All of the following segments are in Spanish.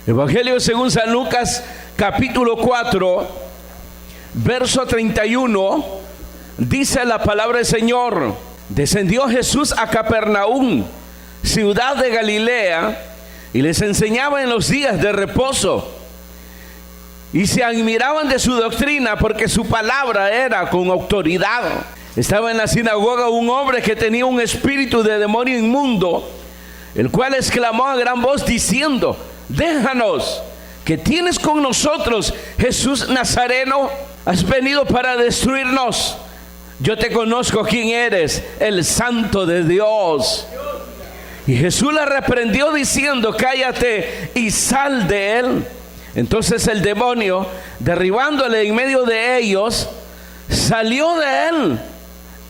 Evangelio según San Lucas, capítulo 4, verso 31, dice la palabra del Señor: descendió Jesús a Capernaum, ciudad de Galilea, y les enseñaba en los días de reposo. Y se admiraban de su doctrina, porque su palabra era con autoridad. Estaba en la sinagoga un hombre que tenía un espíritu de demonio inmundo, el cual exclamó a gran voz diciendo: déjanos, ¿qué tienes con nosotros, Jesús Nazareno? ¿Has venido para destruirnos? Yo te conozco quién eres, el Santo de Dios. Y Jesús le reprendió diciendo: cállate y sal de él. Entonces el demonio, derribándole en medio de ellos, salió de él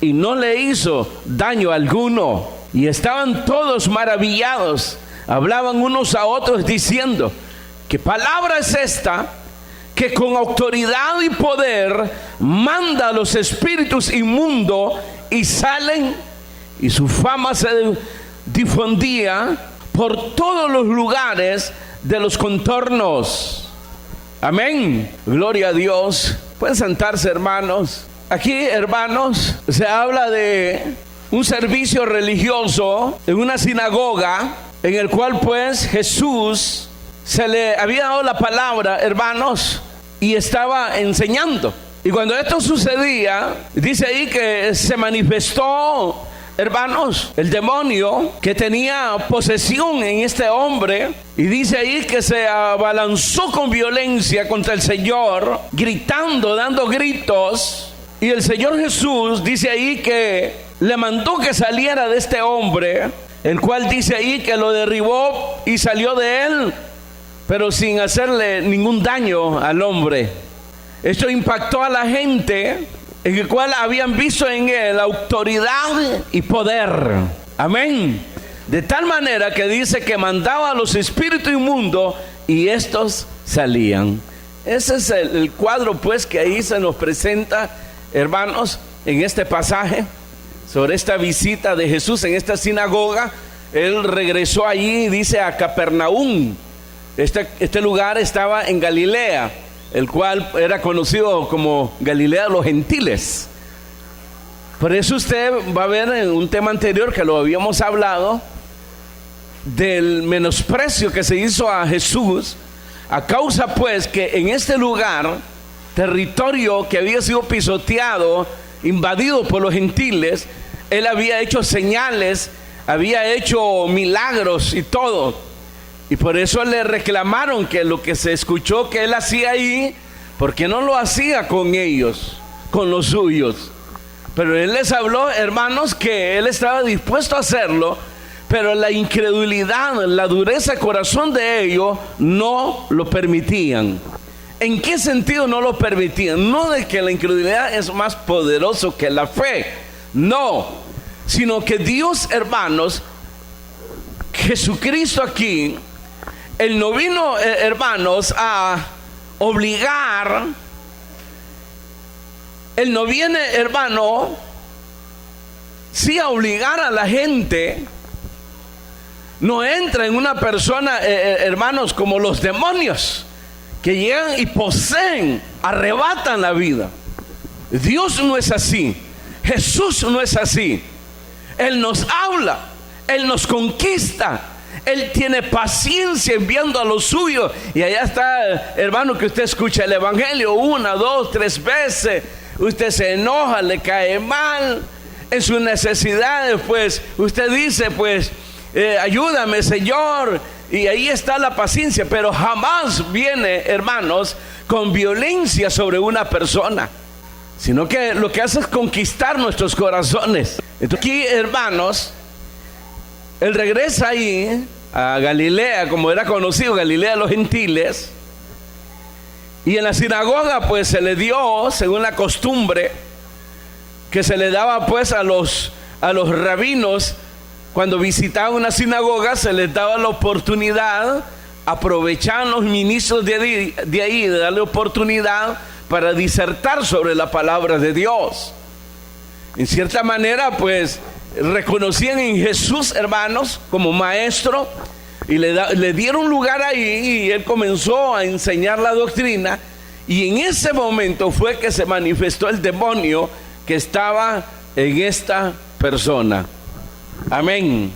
y no le hizo daño alguno. Y estaban todos maravillados, hablaban unos a otros diciendo: ¿qué palabra es esta que con autoridad y poder manda a los espíritus inmundos y salen? Y su fama se difundía por todos los lugares de los contornos. Amén. Gloria a Dios. Pueden sentarse, hermanos. Aquí, hermanos, se habla de un servicio religioso en una sinagoga, en el cual pues Jesús se le había dado la palabra, hermanos, y estaba enseñando. Y cuando esto sucedía, dice ahí que se manifestó, hermanos, el demonio que tenía posesión en este hombre, y dice ahí que se abalanzó con violencia contra el Señor, gritando, dando gritos. Y el Señor Jesús dice ahí que le mandó que saliera de este hombre, el cual dice ahí que lo derribó y salió de él, pero sin hacerle ningún daño al hombre. Esto impactó a la gente, en el cual habían visto en él autoridad y poder. Amén. De tal manera que dice que mandaba a los espíritus inmundos y estos salían. Ese es el cuadro pues que ahí se nos presenta, hermanos, en este pasaje, sobre esta visita de Jesús en esta sinagoga. Él regresó allí, dice, a Capernaum. Este lugar estaba en Galilea, el cual era conocido como Galilea de los gentiles. Por eso usted va a ver en un tema anterior que lo habíamos hablado, del menosprecio que se hizo a Jesús, a causa pues que en este lugar, territorio que había sido pisoteado, invadido por los gentiles, él había hecho señales, había hecho milagros y todo. Y por eso le reclamaron que lo que se escuchó que él hacía ahí, ¿por qué no lo hacía con ellos, con los suyos? Pero él les habló, hermanos, que él estaba dispuesto a hacerlo, pero la incredulidad, la dureza de corazón de ellos no lo permitían. ¿En qué sentido no lo permitían? No de que la incredulidad es más poderoso que la fe, no, sino que Dios, hermanos, Jesucristo aquí, Él no vino, hermanos, a obligar. Él no viene, hermano, sí a obligar a la gente. No entra en una persona, hermanos, como los demonios, que llegan y poseen, arrebatan la vida. Dios no es así. Jesús no es así. Él nos habla, Él nos conquista, Él tiene paciencia enviando a los suyos. Y allá está, hermano, que usted escucha el evangelio 1, 2, 3 veces. Usted se enoja, le cae mal en sus necesidades, pues usted dice, pues ayúdame, Señor. Y ahí está la paciencia, pero jamás viene, hermanos, con violencia sobre una persona, sino que lo que hace es conquistar nuestros corazones. Entonces aquí, hermanos, él regresa ahí a Galilea, como era conocido, Galilea de los gentiles. Y en la sinagoga pues se le dio, según la costumbre que se le daba pues a los rabinos, cuando visitaban una sinagoga, se les daba la oportunidad, aprovechaban los ministros de ahí, de darle oportunidad para disertar sobre la palabra de Dios. En cierta manera pues reconocían en Jesús, hermanos, como maestro, Y le dieron lugar ahí y él comenzó a enseñar la doctrina. Y en ese momento fue que se manifestó el demonio que estaba en esta persona. Amén.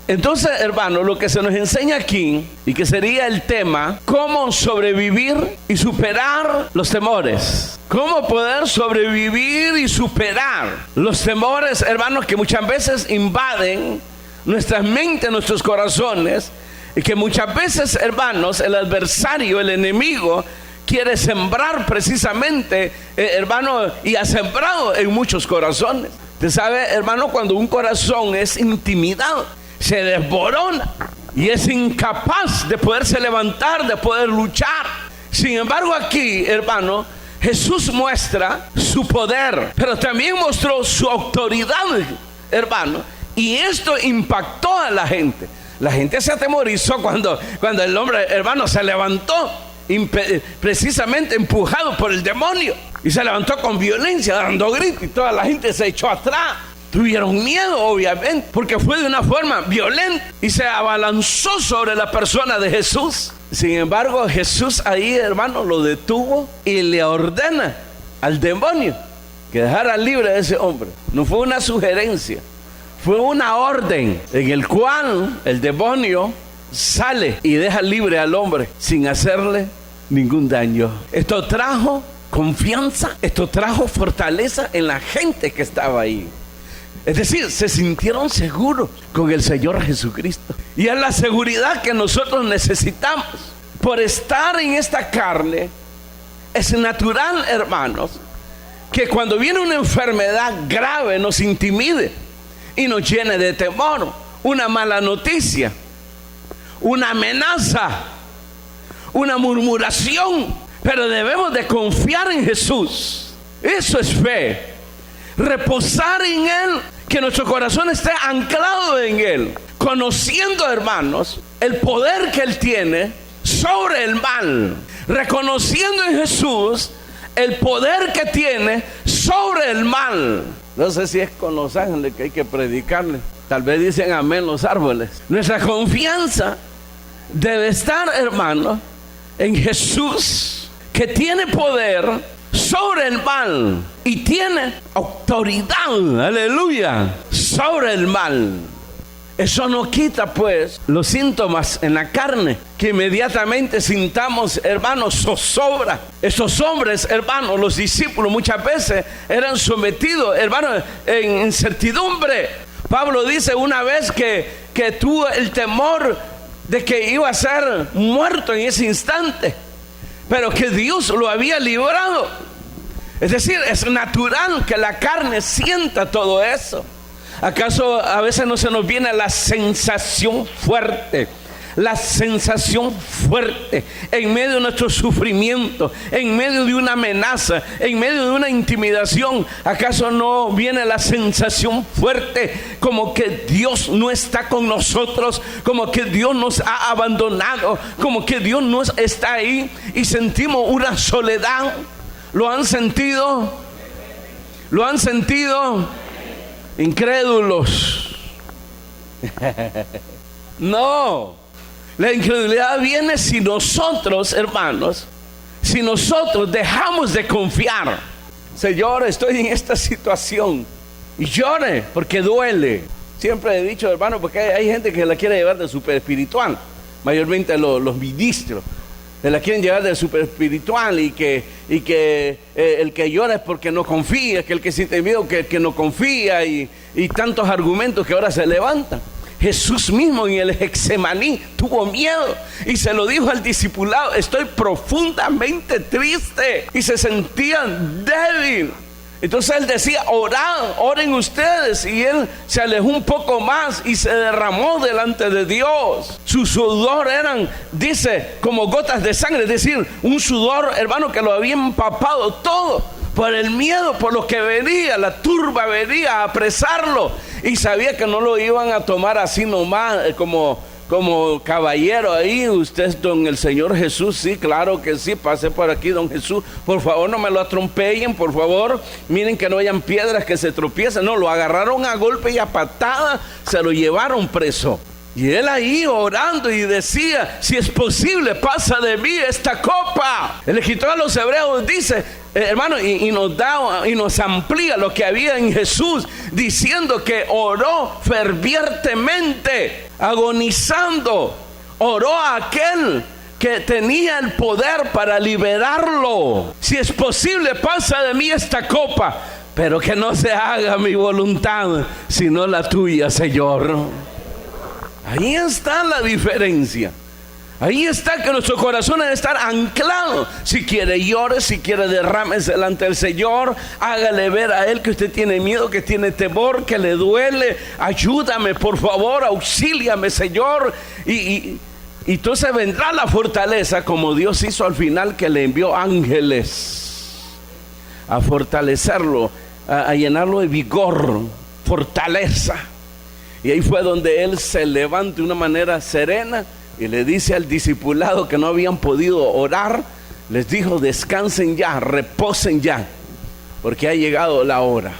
Entonces, hermano, lo que se nos enseña aquí, y que sería el tema, cómo sobrevivir y superar los temores. Cómo poder sobrevivir y superar los temores, hermanos, que muchas veces invaden nuestras mentes, nuestros corazones, y que muchas veces, hermanos, el adversario, el enemigo, quiere sembrar precisamente, hermano, y ha sembrado en muchos corazones. Usted sabe, hermano, cuando un corazón es intimidado, se desborona y es incapaz de poderse levantar, de poder luchar. Sin embargo, aquí, hermano, Jesús muestra su poder, pero también mostró su autoridad, hermano, y esto impactó a la gente. La gente se atemorizó cuando el hombre, hermano, se levantó precisamente empujado por el demonio, y se levantó con violencia, dando gritos, y toda la gente se echó atrás. Tuvieron miedo, obviamente, porque fue de una forma violenta y se abalanzó sobre la persona de Jesús. Sin embargo, Jesús ahí, hermano, lo detuvo y le ordena al demonio que dejara libre a ese hombre. No fue una sugerencia, fue una orden en el cual el demonio sale y deja libre al hombre sin hacerle ningún daño. Esto trajo confianza, esto trajo fortaleza en la gente que estaba ahí. Es decir, se sintieron seguros con el Señor Jesucristo. Y es la seguridad que nosotros necesitamos. Por estar en esta carne, es natural, hermanos, que cuando viene una enfermedad grave nos intimide y nos llene de temor. Una mala noticia, una amenaza, una murmuración. Pero debemos de confiar en Jesús. Eso es fe. Reposar en Él, que nuestro corazón esté anclado en Él, conociendo, hermanos, el poder que Él tiene sobre el mal, reconociendo en Jesús el poder que tiene sobre el mal. No sé si es con los ángeles que hay que predicarle, tal vez dicen amén los árboles. Nuestra confianza debe estar, hermanos, en Jesús, que tiene poder sobre el mal y tiene autoridad, aleluya, sobre el mal. Eso no quita pues los síntomas en la carne, que inmediatamente sintamos, hermanos, zozobra. Esos hombres, hermanos, los discípulos muchas veces eran sometidos, hermanos, en incertidumbre. Pablo dice una vez que tuvo el temor de que iba a ser muerto en ese instante, pero que Dios lo había librado. Es decir, es natural que la carne sienta todo eso. ¿Acaso a veces no se nos viene la sensación fuerte? La sensación fuerte en medio de nuestro sufrimiento, en medio de una amenaza, en medio de una intimidación. ¿Acaso no viene la sensación fuerte como que Dios no está con nosotros, como que Dios nos ha abandonado, como que Dios no está ahí y sentimos una soledad? ¿Lo han sentido? ¿Lo han sentido? Incrédulos. No. La incredulidad viene si nosotros, hermanos, si nosotros dejamos de confiar. Señor, estoy en esta situación. Y llore porque duele. Siempre he dicho, hermano, porque hay gente que la quiere llevar de super espiritual. Mayormente los ministros se la quieren llevar de super espiritual, y que el que llora es porque no confía, que el que siente miedo que no confía, y tantos argumentos que ahora se levantan. Jesús mismo en el Getsemaní tuvo miedo y se lo dijo al discipulado: estoy profundamente triste, y se sentía débil. Entonces él decía: orad, oren ustedes, y él se alejó un poco más y se derramó delante de Dios. Su sudor eran, dice, como gotas de sangre, es decir, un sudor, hermano, que lo había empapado todo por el miedo, por lo que venía. La turba venía a apresarlo y sabía que no lo iban a tomar así nomás, como caballero ahí. Usted es don el Señor Jesús. Sí, claro que sí, pase por aquí, don Jesús, por favor no me lo atropellen, por favor, miren que no hayan piedras que se tropiecen. No, lo agarraron a golpe y a patada, se lo llevaron preso. Y él ahí orando y decía, si es posible, pasa de mí esta copa. El escritor a los Hebreos dice, hermano, y nos amplía lo que había en Jesús, diciendo que oró fervientemente, agonizando. Oró a aquel que tenía el poder para liberarlo. Si es posible, pasa de mí esta copa, pero que no se haga mi voluntad, sino la tuya, Señor. Ahí está la diferencia. Ahí está que nuestro corazón debe estar anclado. Si quiere llore, si quiere derrames delante del Señor. Hágale ver a Él que usted tiene miedo, que tiene temor, que le duele. Ayúdame, por favor, auxíliame, Señor. Y entonces vendrá la fortaleza, como Dios hizo al final, que le envió ángeles a fortalecerlo, a llenarlo de vigor, fortaleza. Y ahí fue donde él se levanta de una manera serena y le dice al discipulado que no habían podido orar, les dijo: descansen ya, reposen ya, porque ha llegado la hora.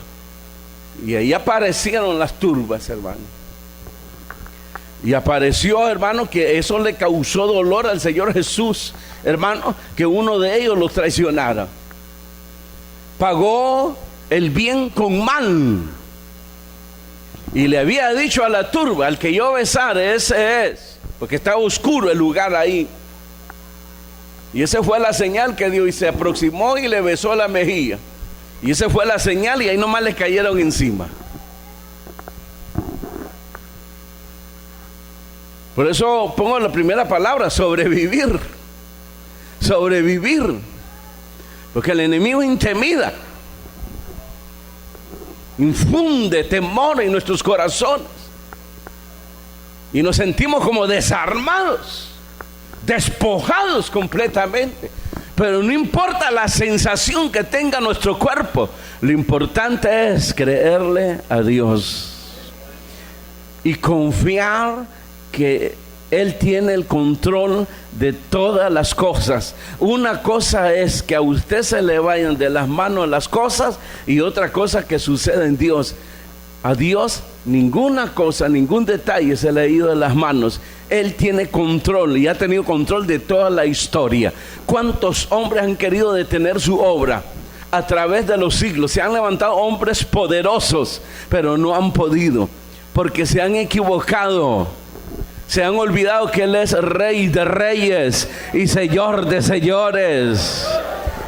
Y ahí aparecieron las turbas, hermano. Y apareció, hermano, que eso le causó dolor al Señor Jesús, hermano, que uno de ellos los traicionara. Pagó el bien con mal. Y le había dicho a la turba: al que yo besare, ese es, porque estaba oscuro el lugar ahí. Y esa fue la señal que dio, y se aproximó y le besó la mejilla. Y esa fue la señal, y ahí nomás le cayeron encima. Por eso pongo la primera palabra: sobrevivir. Sobrevivir. Porque el enemigo intimida, infunde temor en nuestros corazones, y nos sentimos como desarmados, despojados completamente. Pero no importa la sensación que tenga nuestro cuerpo, lo importante es creerle a Dios y confiar que Él tiene el control de todas las cosas. Una cosa es que a usted se le vayan de las manos las cosas, y otra cosa que sucede en Dios. A Dios ninguna cosa, ningún detalle se le ha ido de las manos. Él tiene control y ha tenido control de toda la historia. ¿Cuántos hombres han querido detener su obra a través de los siglos? Se han levantado hombres poderosos, pero no han podido, porque se han equivocado. Se han olvidado que Él es Rey de reyes y Señor de señores,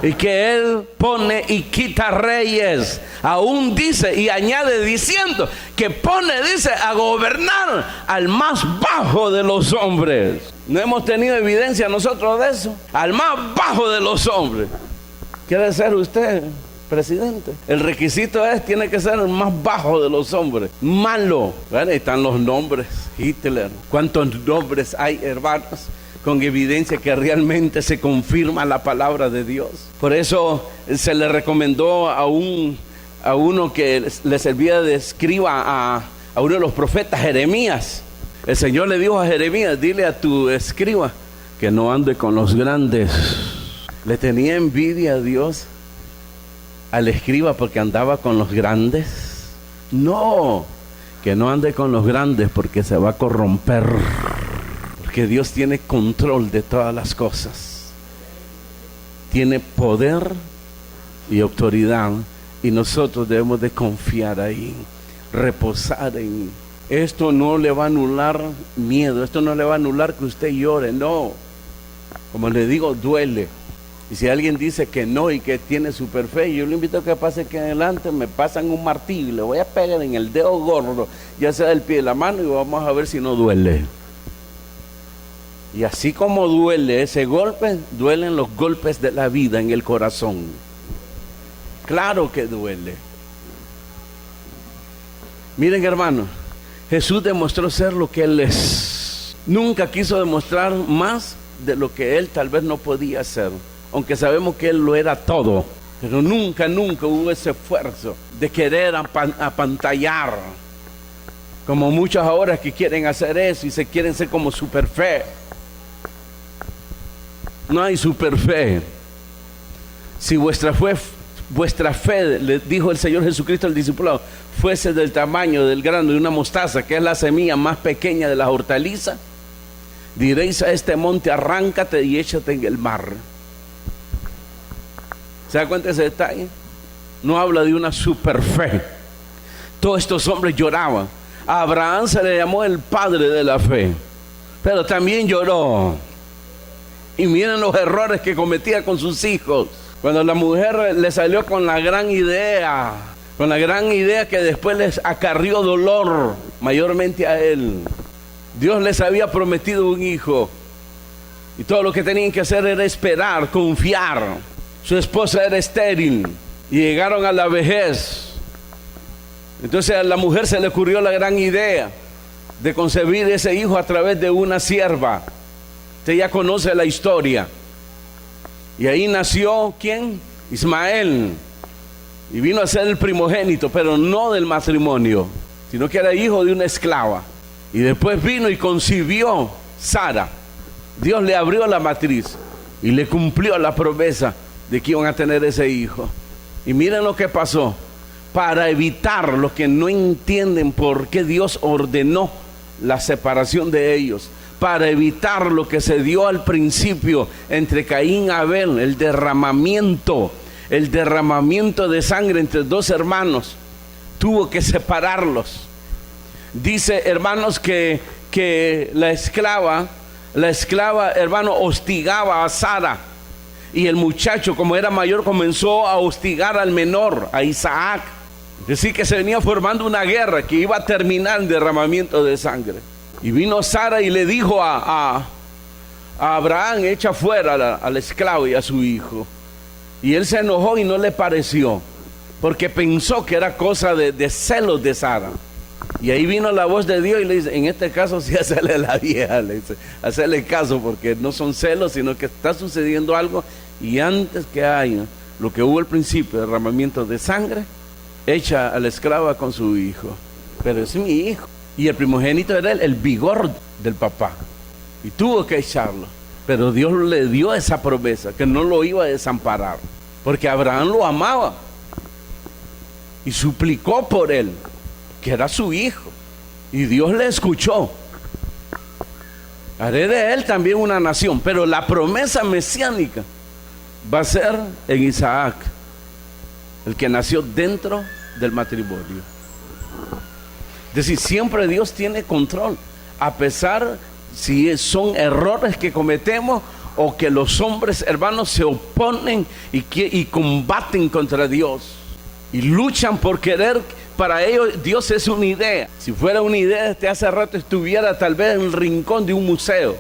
y que Él pone y quita reyes. Aún dice y añade diciendo que pone, dice, a gobernar al más bajo de los hombres. No hemos tenido evidencia nosotros de eso. Al más bajo de los hombres. ¿Quiere ser usted presidente? El requisito tiene que ser el más bajo de los hombres. Malo. Bueno, ahí están los nombres. Hitler. ¿Cuántos nombres hay, hermanos? Con evidencia que realmente se confirma la palabra de Dios. Por eso se le recomendó a uno que le servía de escriba a uno de los profetas, Jeremías. El Señor le dijo a Jeremías: dile a tu escriba que no ande con los grandes. Le tenía envidia a Dios al escriba porque andaba con los grandes. No, que no ande con los grandes porque se va a corromper. Porque Dios tiene control de todas las cosas. Tiene poder y autoridad, y nosotros debemos de confiar ahí, reposar en. Esto no le va a anular miedo, esto no le va a anular que usted llore, no. Como le digo, duele. Y si alguien dice que no y que tiene super fe, yo le invito a que pase aquí adelante, me pasan un martillo y le voy a pegar en el dedo gordo, ya sea del pie de la mano, y vamos a ver si no duele. Y así como duele ese golpe, duelen los golpes de la vida en el corazón. Claro que duele. Miren, hermanos, Jesús demostró ser lo que Él es. Nunca quiso demostrar más de lo que Él tal vez no podía hacer, aunque sabemos que Él lo era todo. Pero nunca hubo ese esfuerzo de querer apantallar, como muchos ahora que quieren hacer eso y se quieren ser como super fe. No hay super fe. Si vuestra fe vuestra fe, le dijo el Señor Jesucristo al discipulado, fuese del tamaño del grano de una mostaza, que es la semilla más pequeña de las hortalizas, diréis a este monte, arráncate y échate en el mar. ¿Se da cuenta de ese detalle? No habla de una super fe. Todos estos hombres lloraban. A Abraham se le llamó el padre de la fe, pero también lloró. Y miren los errores que cometía con sus hijos. Cuando la mujer le salió con la gran idea que después les acarrió dolor, mayormente a él. Dios les había prometido un hijo y todo lo que tenían que hacer era esperar, confiar. Su esposa era estéril y llegaron a la vejez. Entonces a la mujer se le ocurrió la gran idea de concebir ese hijo a través de una sierva. Usted ya conoce la historia. Y ahí nació, ¿quién? Ismael. Y vino a ser el primogénito, pero no del matrimonio, sino que era hijo de una esclava. Y después vino y concibió Sara. Dios le abrió la matriz y le cumplió la promesa de que iban a tener ese hijo. Y miren lo que pasó. Para evitar lo que no entienden por qué Dios ordenó la separación de ellos, para evitar lo que se dio al principio entre Caín y Abel, el derramamiento de sangre entre dos hermanos, tuvo que separarlos. Dice, hermanos, que la esclava, hermano, hostigaba a Sara, y el muchacho, como era mayor, comenzó a hostigar al menor, a Isaac. Es decir, que se venía formando una guerra que iba a terminar en derramamiento de sangre. Y vino Sara y le dijo a Abraham, echa fuera al esclavo y a su hijo. Y él se enojó y no le pareció, porque pensó que era cosa de celos de Sara. Y ahí vino la voz de Dios y le dice, en este caso sí, hacerle la vieja, le dice, hacerle caso, porque no son celos, sino que está sucediendo algo. Y antes que haya lo que hubo al principio, derramamiento de sangre, echa a la esclava con su hijo. Pero es mi hijo. Y el primogénito era el vigor del papá. Y tuvo que echarlo. Pero Dios le dio esa promesa, que no lo iba a desamparar. Porque Abraham lo amaba. Y suplicó por él, que era su hijo. Y Dios le escuchó. Haré de él también una nación. Pero la promesa mesiánica va a ser en Isaac, el que nació dentro del matrimonio. Es decir, siempre Dios tiene control, a pesar si son errores que cometemos o que los hombres, hermanos, se oponen y combaten contra Dios y luchan por querer. Para ellos Dios es una idea. Si fuera una idea, hace rato estuviera tal vez en el rincón de un museo.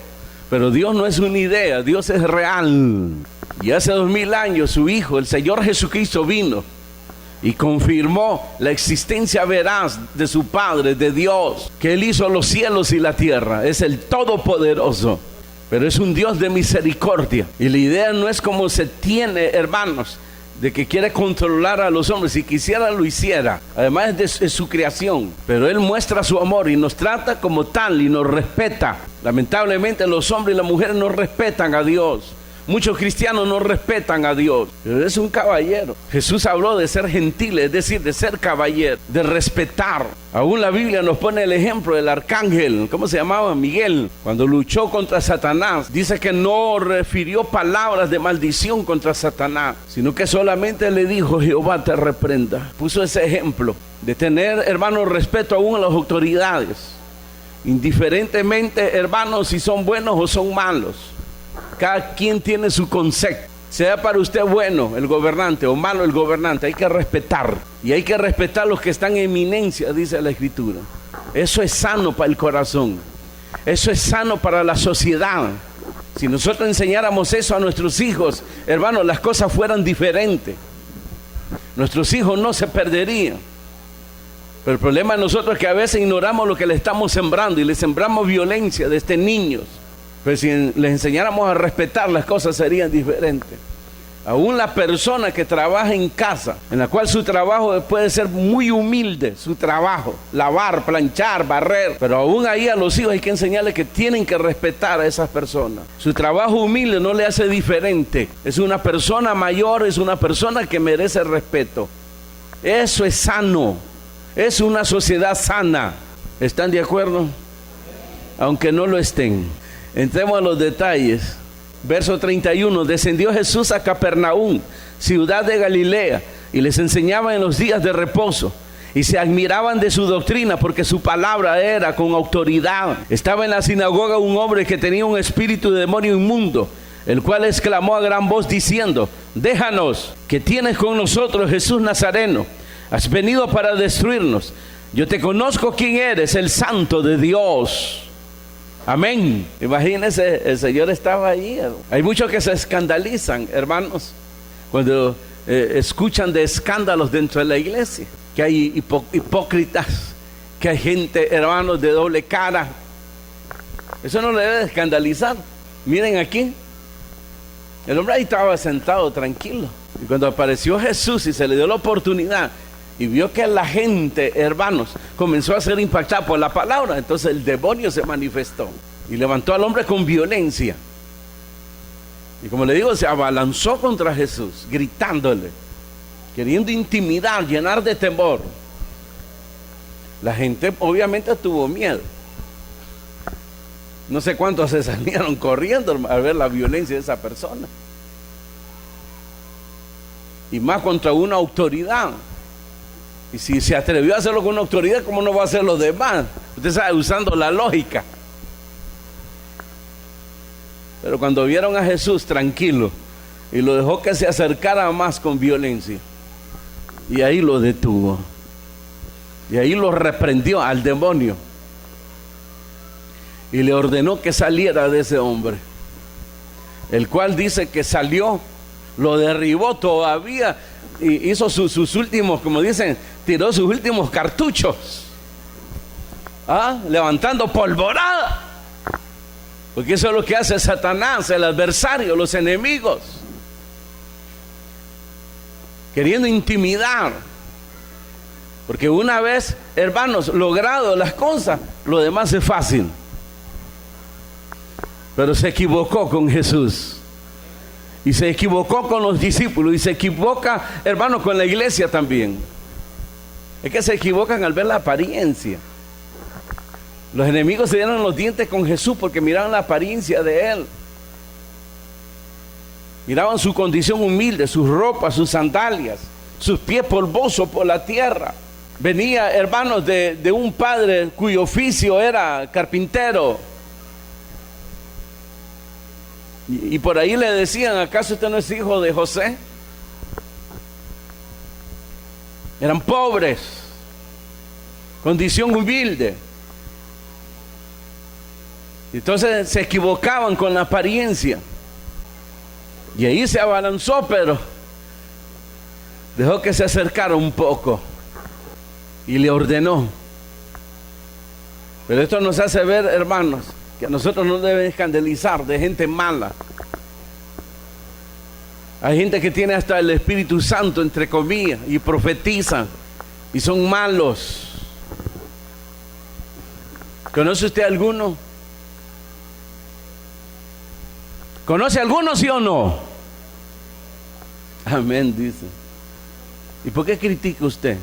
Pero Dios no es una idea, Dios es real. Y hace 2000 años su Hijo, el Señor Jesucristo, vino y confirmó la existencia veraz de su Padre, de Dios, que Él hizo los cielos y la tierra. Es el Todopoderoso, pero es un Dios de misericordia. Y la idea no es como se tiene, hermanos, de que quiere controlar a los hombres. Si quisiera, lo hiciera. Además es su creación, pero Él muestra su amor y nos trata como tal y nos respeta. Lamentablemente los hombres y las mujeres no respetan a Dios. Muchos cristianos no respetan a Dios, pero es un caballero. Jesús habló de ser gentil, es decir, de ser caballero, de respetar. Aún la Biblia nos pone el ejemplo del arcángel, ¿cómo se llamaba? Miguel, cuando luchó contra Satanás. Dice que no refirió palabras de maldición contra Satanás, sino que solamente le dijo, Jehová te reprenda. Puso ese ejemplo de tener, hermanos, respeto aún a las autoridades, indiferentemente, hermanos, si son buenos o son malos. Cada quien tiene su concepto. Sea para usted bueno el gobernante o malo el gobernante, hay que respetar. Y hay que respetar a los que están en eminencia, dice la Escritura. Eso es sano para el corazón. Eso es sano para la sociedad. Si nosotros enseñáramos eso a nuestros hijos, hermanos, las cosas fueran diferentes. Nuestros hijos no se perderían. Pero el problema de nosotros es que a veces ignoramos lo que le estamos sembrando y le sembramos violencia desde niños. Pero si les enseñáramos a respetar, las cosas serían diferentes. Aún la persona que trabaja en casa, en la cual su trabajo puede ser muy humilde, su trabajo, lavar, planchar, barrer, pero aún ahí a los hijos hay que enseñarles que tienen que respetar a esas personas. Su trabajo humilde no le hace diferente. Es una persona mayor, es una persona que merece respeto. Eso es sano, es una sociedad sana. ¿Están de acuerdo? Aunque no lo estén. Entremos a los detalles. Verso 31, descendió Jesús a Capernaum, ciudad de Galilea, y les enseñaba en los días de reposo. Y se admiraban de su doctrina, porque su palabra era con autoridad. Estaba en la sinagoga un hombre que tenía un espíritu de demonio inmundo, el cual exclamó a gran voz diciendo: déjanos, que tienes con nosotros, Jesús Nazareno. Has venido para destruirnos. Yo te conozco quién eres, el Santo de Dios. Amén. Imagínense, el Señor estaba allí. Hay muchos que se escandalizan, hermanos, cuando escuchan de escándalos dentro de la iglesia. Que hay hipócritas, que hay gente, hermanos, de doble cara. Eso no le debe escandalizar. Miren aquí, el hombre ahí estaba sentado tranquilo. Y cuando apareció Jesús y se le dio la oportunidad y vio que la gente, hermanos, comenzó a ser impactada por la palabra, entonces el demonio se manifestó y levantó al hombre con violencia. Y como le digo, se abalanzó contra Jesús, gritándole, queriendo intimidar, llenar de temor. La gente obviamente tuvo miedo. No sé cuántos se salieron corriendo al ver la violencia de esa persona. Y más contra una autoridad. Y si se atrevió a hacerlo con una autoridad, ¿cómo no va a hacer los demás? Usted sabe, usando la lógica. Pero cuando vieron a Jesús tranquilo y lo dejó que se acercara más con violencia, y ahí lo detuvo, y ahí lo reprendió al demonio y le ordenó que saliera de ese hombre, el cual dice que salió, lo derribó todavía y hizo sus últimos, como dicen, tiró sus últimos cartuchos, levantando polvorada, porque eso es lo que hace Satanás, el adversario, los enemigos, queriendo intimidar. Porque una vez, hermanos, logrado las cosas, lo demás es fácil. Pero se equivocó con Jesús. Y se equivocó con los discípulos. Y se equivoca, hermanos, con la iglesia también. Es que se equivocan al ver la apariencia. Los enemigos se dieron los dientes con Jesús porque miraban la apariencia de Él. Miraban su condición humilde, sus ropas, sus sandalias, sus pies polvosos por la tierra. Venía, hermanos, de un padre cuyo oficio era carpintero. Y por ahí le decían: ¿acaso usted no es hijo de José? Eran pobres, condición humilde. Entonces se equivocaban con la apariencia. Y ahí se abalanzó, pero dejó que se acercara un poco y le ordenó. Pero esto nos hace ver, hermanos, que a nosotros no deben escandalizar de gente mala. Hay gente que tiene hasta el Espíritu Santo, entre comillas, y profetizan, y son malos. ¿Conoce usted alguno? ¿Conoce alguno, sí o no? Amén, dice. ¿Y por qué critica usted?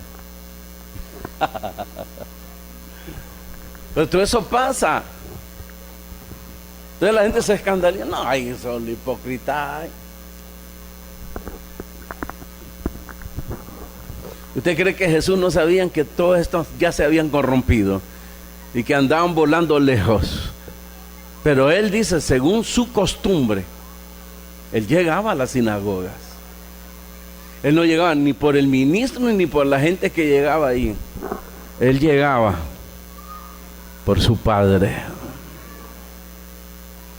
Pero todo eso pasa. Entonces la gente se escandaliza. No, ay, son hipócritas. ¿Usted cree que Jesús no sabían que todos estos ya se habían corrompido y que andaban volando lejos? Pero Él dice, según su costumbre, Él llegaba a las sinagogas. Él no llegaba ni por el ministro ni por la gente que llegaba ahí. Él llegaba por su Padre.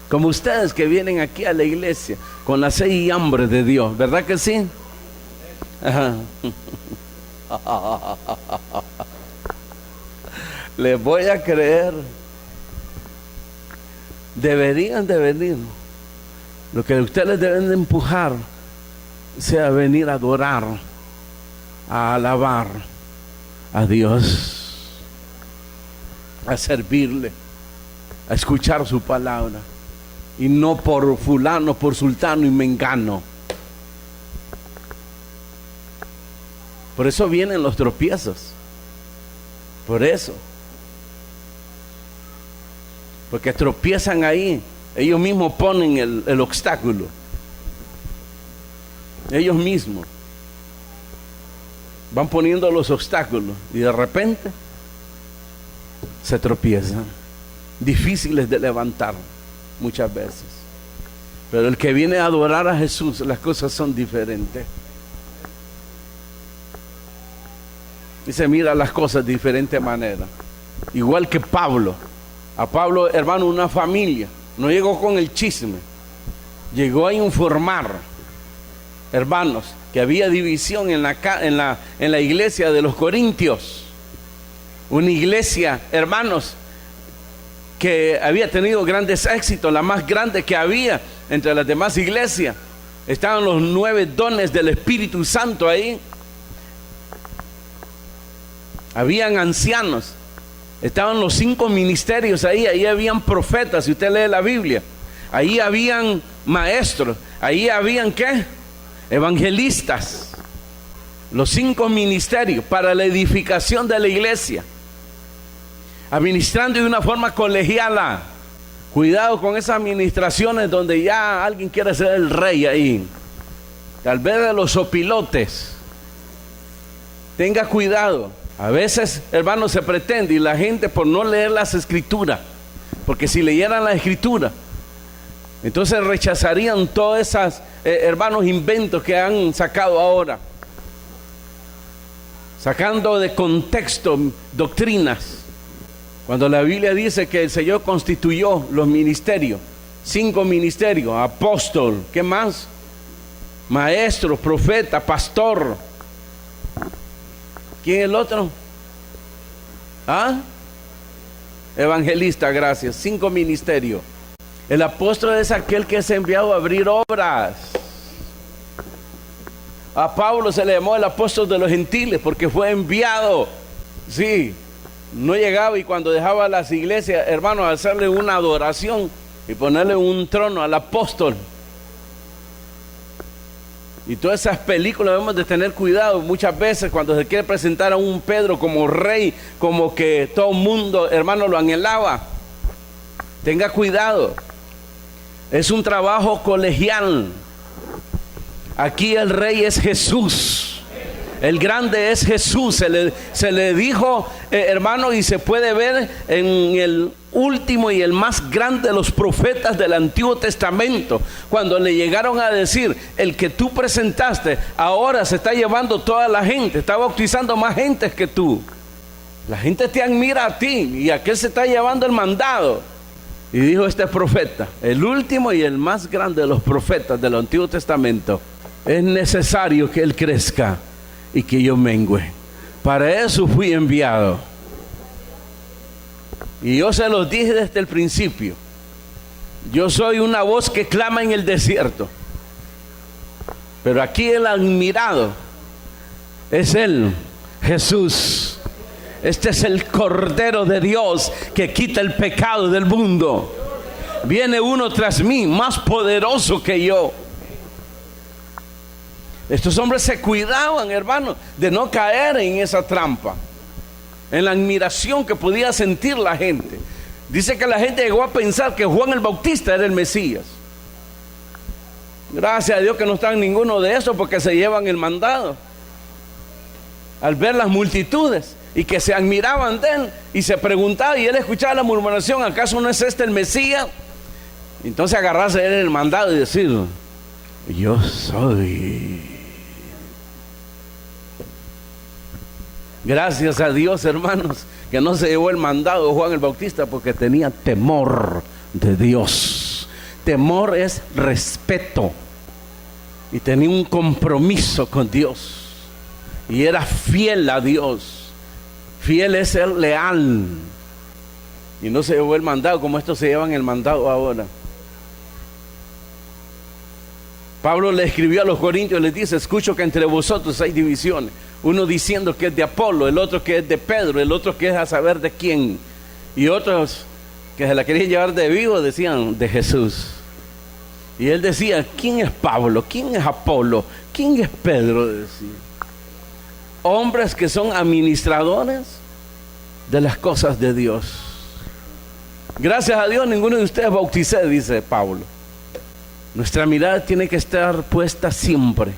Como ustedes que vienen aquí a la iglesia con la sed y hambre de Dios, ¿verdad que sí? Ajá. Les voy a creer. Deberían de venir. Lo que ustedes deben de empujar sea venir a adorar, a alabar a Dios, a servirle, a escuchar su palabra, y no por fulano, por sultano y mengano. Por eso vienen los tropiezos, por eso, porque tropiezan ahí, ellos mismos ponen el obstáculo, ellos mismos van poniendo los obstáculos y de repente se tropiezan, difíciles de levantar muchas veces. Pero el que viene a adorar a Jesús, las cosas son diferentes. Y se mira las cosas de diferente manera. Igual que Pablo. A Pablo, hermano, una familia. No llegó con el chisme. Llegó a informar, hermanos, que había división en la iglesia de los Corintios. Una iglesia, hermanos, que había tenido grandes éxitos, la más grande que había entre las demás iglesias. Estaban los 9 dones del Espíritu Santo ahí. Habían ancianos, estaban los 5 ministerios ahí habían profetas, si usted lee la Biblia, ahí habían maestros, ahí habían ¿qué? Evangelistas, los 5 ministerios para la edificación de la iglesia, administrando de una forma colegiala. Cuidado con esas administraciones donde ya alguien quiere ser el rey ahí, tal vez de los opilotes. Tenga cuidado. A veces, hermanos, se pretende, y la gente por no leer las escrituras, porque si leyeran la escritura, entonces rechazarían todas esas, hermanos, inventos que han sacado ahora, sacando de contexto doctrinas, cuando la Biblia dice que el Señor constituyó los ministerios, 5 ministerios: apóstol, ¿qué más? Maestro, profeta, pastor. ¿Quién es el otro? ¿Ah? Evangelista, gracias. 5 ministerios. El apóstol es aquel que es enviado a abrir obras. A Pablo se le llamó el apóstol de los gentiles porque fue enviado. Sí, no llegaba, y cuando dejaba las iglesias, hermanos, a hacerle una adoración y ponerle un trono al apóstol. Y todas esas películas debemos de tener cuidado. Muchas veces cuando se quiere presentar a un Pedro como rey, como que todo el mundo, hermano, lo anhelaba. Tenga cuidado. Es un trabajo colegial. Aquí el rey es Jesús. El grande es Jesús. Se le dijo, hermano, y se puede ver en el último y el más grande de los profetas del Antiguo Testamento, cuando le llegaron a decir: el que tú presentaste ahora se está llevando toda la gente, está bautizando más gente que tú, la gente te admira a ti, y aquel se está llevando el mandado. Y dijo este profeta, el último y el más grande de los profetas del Antiguo Testamento: es necesario que él crezca y que yo mengüe. Para eso fui enviado. Y yo se los dije desde el principio: yo soy una voz que clama en el desierto. Pero aquí el admirado es Él, Jesús. Este es el Cordero de Dios que quita el pecado del mundo. Viene uno tras mí, más poderoso que yo. Estos hombres se cuidaban, hermano, de no caer en esa trampa, en la admiración que podía sentir la gente. Dice que la gente llegó a pensar que Juan el Bautista era el Mesías. Gracias a Dios que no están ninguno de esos, porque se llevan el mandado. Al ver las multitudes y que se admiraban de él, y se preguntaba, y él escuchaba la murmuración: ¿acaso no es este el Mesías? Entonces agarrarse él el mandado y decir: yo soy. Gracias a Dios, hermanos, que no se llevó el mandado de Juan el Bautista, porque tenía temor de Dios. Temor es respeto, y tenía un compromiso con Dios, y era fiel a Dios. Fiel es ser leal, y no se llevó el mandado como estos se llevan el mandado ahora. Pablo le escribió a los corintios, les dice: escucho que entre vosotros hay divisiones, uno diciendo que es de Apolo, el otro que es de Pedro, el otro que es a saber de quién, y otros que se la querían llevar de vivo decían de Jesús. Y él decía: ¿quién es Pablo? ¿Quién es Apolo? ¿Quién es Pedro? Decía. Hombres que son administradores de las cosas de Dios. Gracias a Dios ninguno de ustedes bauticé, dice Pablo. Nuestra mirada tiene que estar puesta siempre,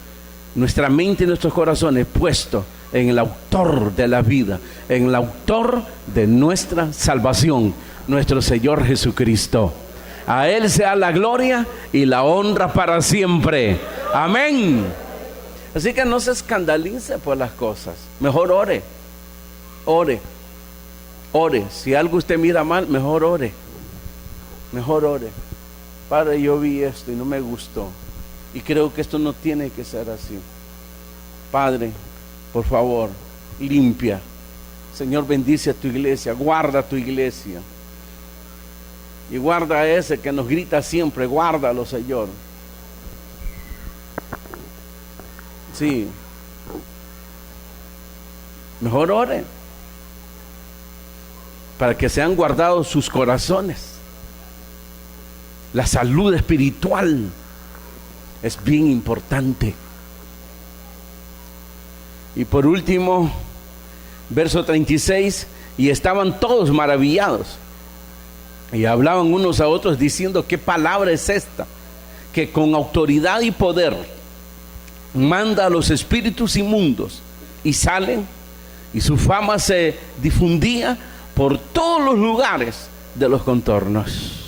nuestra mente y nuestros corazones puestos en el autor de la vida, en el autor de nuestra salvación, nuestro Señor Jesucristo. A Él sea la gloria y la honra para siempre. Amén. Así que no se escandalice por las cosas. Mejor ore. Ore. Ore. Si algo usted mira mal, mejor ore. Mejor ore. Padre, yo vi esto y no me gustó. Y creo que esto no tiene que ser así. Padre, por favor, limpia. Señor, bendice a tu iglesia. Guarda a tu iglesia. Y guarda a ese que nos grita siempre. Guárdalo, Señor. Sí. Mejor ore. Para que sean guardados sus corazones. La salud espiritual es bien importante. Y por último, verso 36, y estaban todos maravillados y hablaban unos a otros diciendo: ¿qué palabra es esta? Que con autoridad y poder manda a los espíritus inmundos y salen, y su fama se difundía por todos los lugares de los contornos.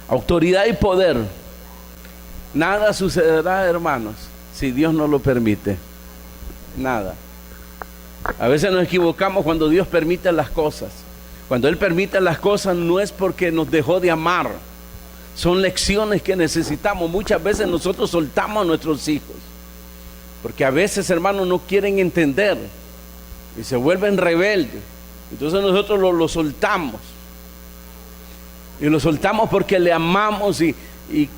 Autoridad y poder. Nada sucederá, hermanos, si Dios no lo permite. Nada. A veces nos equivocamos cuando Dios permite las cosas. Cuando Él permite las cosas no es porque nos dejó de amar. Son lecciones que necesitamos. Muchas veces nosotros soltamos a nuestros hijos porque a veces, hermanos, no quieren entender y se vuelven rebeldes. Entonces nosotros lo soltamos. Y lo soltamos porque le amamos y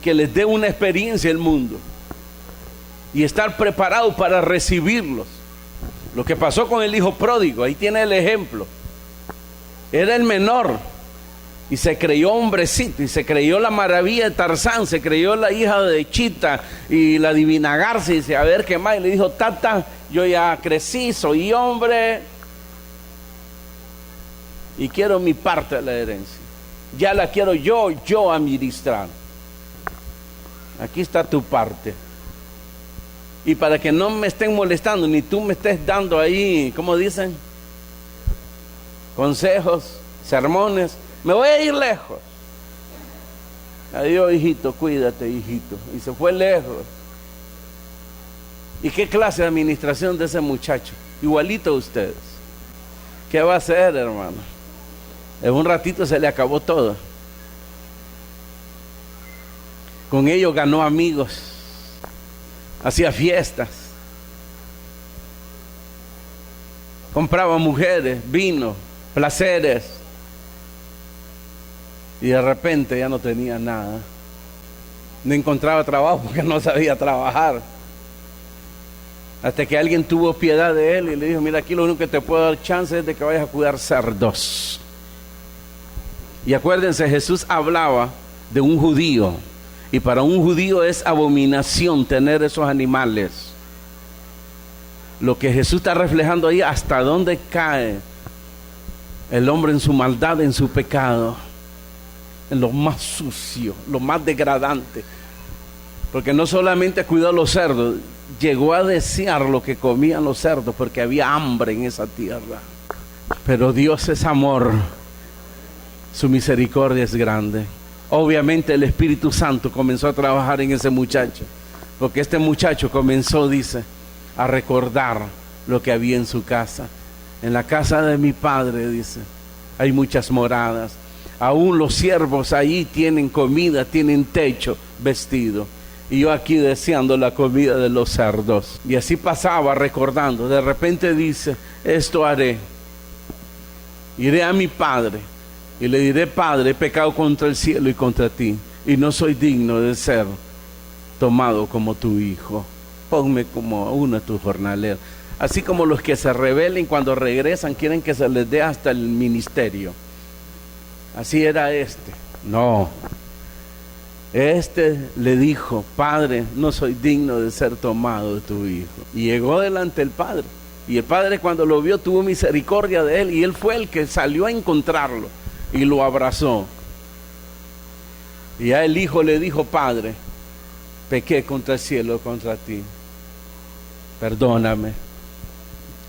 que les dé una experiencia el mundo. Y estar preparados para recibirlos. Lo que pasó con el hijo pródigo, ahí tiene el ejemplo. Era el menor y se creyó hombrecito y se creyó la maravilla de Tarzán, se creyó la hija de Chita y la divina Garza, y dice: a ver qué más. Y le dijo: tata, yo ya crecí, soy hombre y quiero mi parte de la herencia. Ya la quiero yo administrar. Aquí está tu parte. Y para que no me estén molestando, ni tú me estés dando ahí, ¿cómo dicen? Consejos, sermones, me voy a ir lejos. Adiós, hijito, cuídate, hijito. Y se fue lejos. ¿Y qué clase de administración de ese muchacho? Igualito a ustedes. ¿Qué va a hacer, hermano? En un ratito se le acabó todo. Con ellos ganó amigos, hacía fiestas, compraba mujeres, vino, placeres, y de repente ya no tenía nada. No encontraba trabajo porque no sabía trabajar. Hasta que alguien tuvo piedad de él y le dijo: mira, aquí lo único que te puedo dar chance es de que vayas a cuidar cerdos. Y acuérdense, Jesús hablaba de un judío, y para un judío es abominación tener esos animales. Lo que Jesús está reflejando ahí, hasta dónde cae el hombre en su maldad, en su pecado, en lo más sucio, lo más degradante. Porque no solamente cuidó a los cerdos, llegó a desear lo que comían los cerdos porque había hambre en esa tierra. Pero Dios es amor. Su misericordia es grande. Obviamente el Espíritu Santo comenzó a trabajar en ese muchacho, porque este muchacho comenzó, dice, a recordar lo que había en su casa. En la casa de mi padre, dice, hay muchas moradas. Aún los siervos ahí tienen comida, tienen techo, vestido. Y yo aquí deseando la comida de los cerdos. Y así pasaba recordando. De repente dice: esto haré. Iré a mi padre y le diré: Padre, he pecado contra el cielo y contra ti, y no soy digno de ser tomado como tu hijo. Ponme como uno de tus jornaleros. Así como los que se rebelen cuando regresan quieren que se les dé hasta el ministerio. Así era este. No. Este le dijo: Padre, no soy digno de ser tomado de tu hijo. Y llegó delante del Padre. Y el Padre, cuando lo vio, tuvo misericordia de él. Y él fue el que salió a encontrarlo y lo abrazó. Y ya el hijo le dijo: Padre, pequé contra el cielo, contra ti. Perdóname.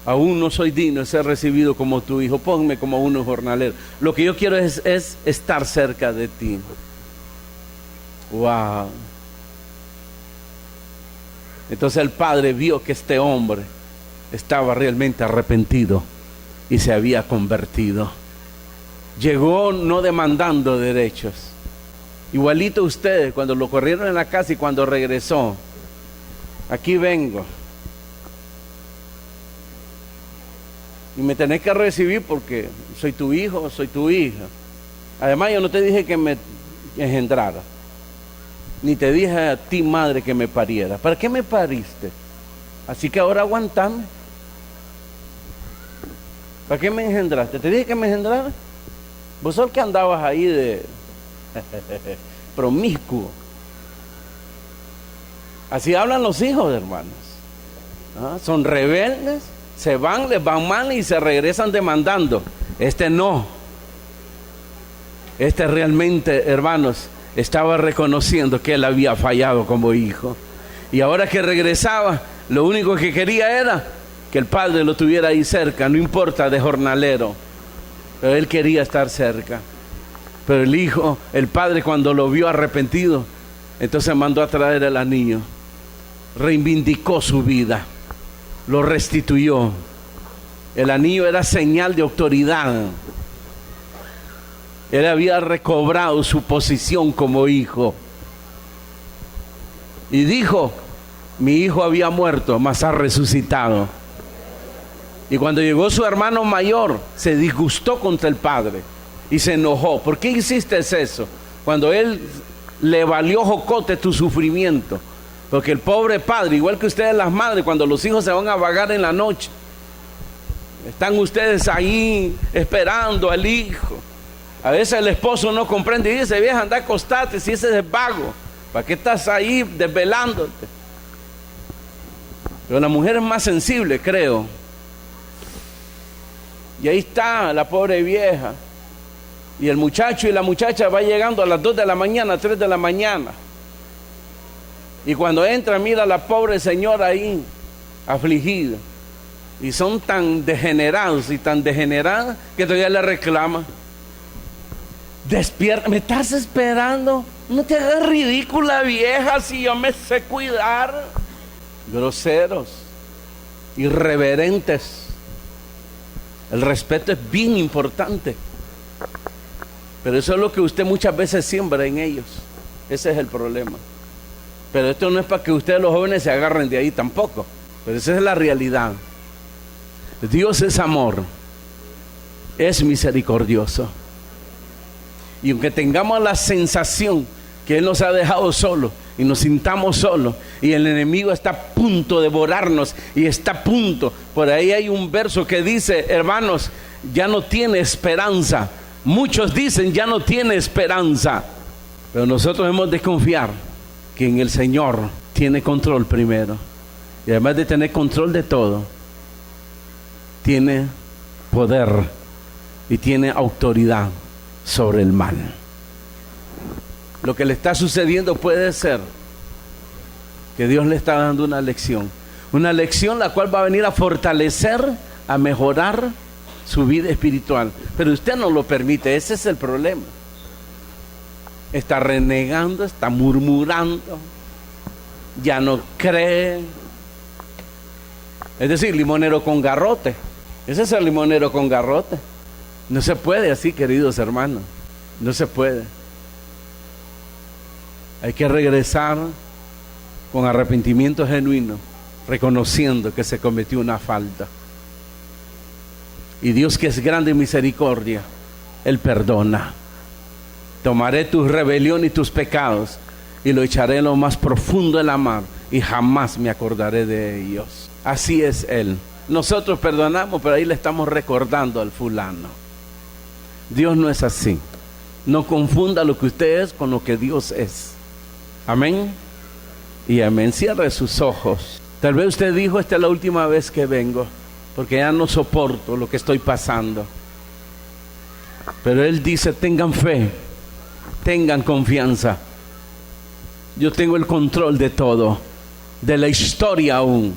Aún no soy digno de ser recibido como tu hijo. Ponme como uno jornalero. Lo que yo quiero es estar cerca de ti. Wow. Entonces el padre vio que este hombre estaba realmente arrepentido y se había convertido. Llegó no demandando derechos. Igualito ustedes, cuando lo corrieron en la casa y cuando regresó: aquí vengo. Y me tenés que recibir porque soy tu hijo, soy tu hija. Además, yo no te dije que me engendrara, ni te dije a ti, madre, que me pariera. ¿Para qué me pariste? Así que ahora aguantame. ¿Para qué me engendraste? ¿Te dije que me engendrara? Vos sos el que andabas ahí de promiscuo. Así hablan los hijos, hermanos. ¿Ah? Son rebeldes. Se van, les van mal y se regresan demandando. Este no. Este realmente, hermanos, estaba reconociendo que él había fallado como hijo. Y ahora que regresaba, lo único que quería era que el padre lo tuviera ahí cerca, no importa de jornalero. Pero él quería estar cerca. Pero el hijo, el padre, cuando lo vio arrepentido, entonces mandó a traer al anillo. Reivindicó su vida. Lo restituyó. El anillo era señal de autoridad. Él había recobrado su posición como hijo. Y dijo: mi hijo había muerto, mas ha resucitado. Y cuando llegó su hermano mayor, se disgustó contra el padre y se enojó. ¿Por qué hiciste eso? Cuando él le valió jocote tu sufrimiento. Porque el pobre padre, igual que ustedes las madres, cuando los hijos se van a vagar en la noche, están ustedes ahí esperando al hijo. A veces el esposo no comprende y dice: vieja, anda, acostate, si ese es vago, ¿para qué estás ahí desvelándote? Pero la mujer es más sensible, creo. Y ahí está la pobre vieja. Y el muchacho y la muchacha va llegando a las 2 de la mañana, 3 de la mañana. Y cuando entra, mira a la pobre señora ahí, afligida. Y son tan degenerados y tan degeneradas que todavía le reclama: despierta, ¿me estás esperando? No te hagas ridícula, vieja, si yo me sé cuidar. Groseros, irreverentes. El respeto es bien importante. Pero eso es lo que usted muchas veces siembra en ellos. Ese es el problema. Pero esto no es para que ustedes los jóvenes se agarren de ahí tampoco. Pero esa es la realidad. Dios es amor. Es misericordioso. Y aunque tengamos la sensación que Él nos ha dejado solos y nos sintamos solos y el enemigo está a punto de devorarnos y está a punto. Por ahí hay un verso que dice: hermanos, ya no tiene esperanza. Muchos dicen: ya no tiene esperanza. Pero nosotros hemos de confiar que en el Señor tiene control primero. Y además de tener control de todo, tiene poder y tiene autoridad sobre el mal. Lo que le está sucediendo puede ser que Dios le está dando una lección la cual va a venir a fortalecer, a mejorar su vida espiritual. Pero usted no lo permite. Ese es el problema. Está renegando, está murmurando, ya no cree. Es decir, limonero con garrote. Ese es el limonero con garrote. No se puede así, queridos hermanos. No se puede. Hay que regresar con arrepentimiento genuino, reconociendo que se cometió una falta. Y Dios, que es grande en misericordia, Él perdona. Tomaré tu rebelión y tus pecados y lo echaré en lo más profundo de la mar y jamás me acordaré de ellos. Así es Él. Nosotros perdonamos, pero ahí le estamos recordando al fulano. Dios no es así. No confunda lo que usted es con lo que Dios es. Amén. Y amén. Cierre sus ojos. Tal vez usted dijo, esta es la última vez que vengo, porque ya no soporto lo que estoy pasando. Pero Él dice, tengan fe, tengan confianza. Yo tengo el control de todo, de la historia aún,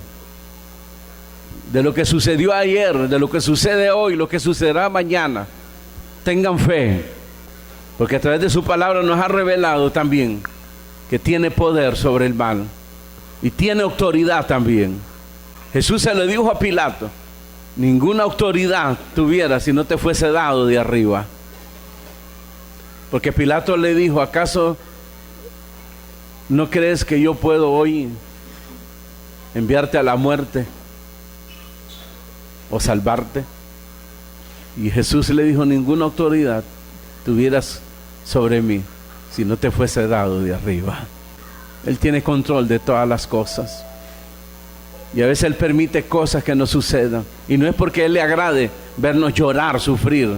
de lo que sucedió ayer, de lo que sucede hoy, lo que sucederá mañana. Tengan fe, porque a través de su palabra nos ha revelado también que tiene poder sobre el mal y tiene autoridad también. Jesús se lo dijo a Pilato, ninguna autoridad tuviera si no te fuese dado de arriba. Porque Pilato le dijo, ¿acaso no crees que yo puedo hoy enviarte a la muerte o salvarte? Y Jesús le dijo, ninguna autoridad tuvieras sobre mí si no te fuese dado de arriba. Él tiene control de todas las cosas. Y a veces Él permite cosas que nos sucedan. Y no es porque Él le agrade vernos llorar, sufrir.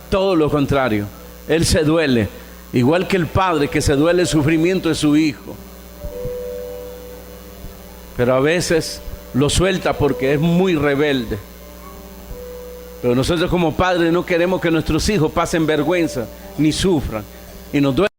Todo lo contrario. Él se duele. Igual que el padre que se duele el sufrimiento de su hijo. Pero a veces lo suelta porque es muy rebelde. Pero nosotros como padres no queremos que nuestros hijos pasen vergüenza ni sufran. Y nos duele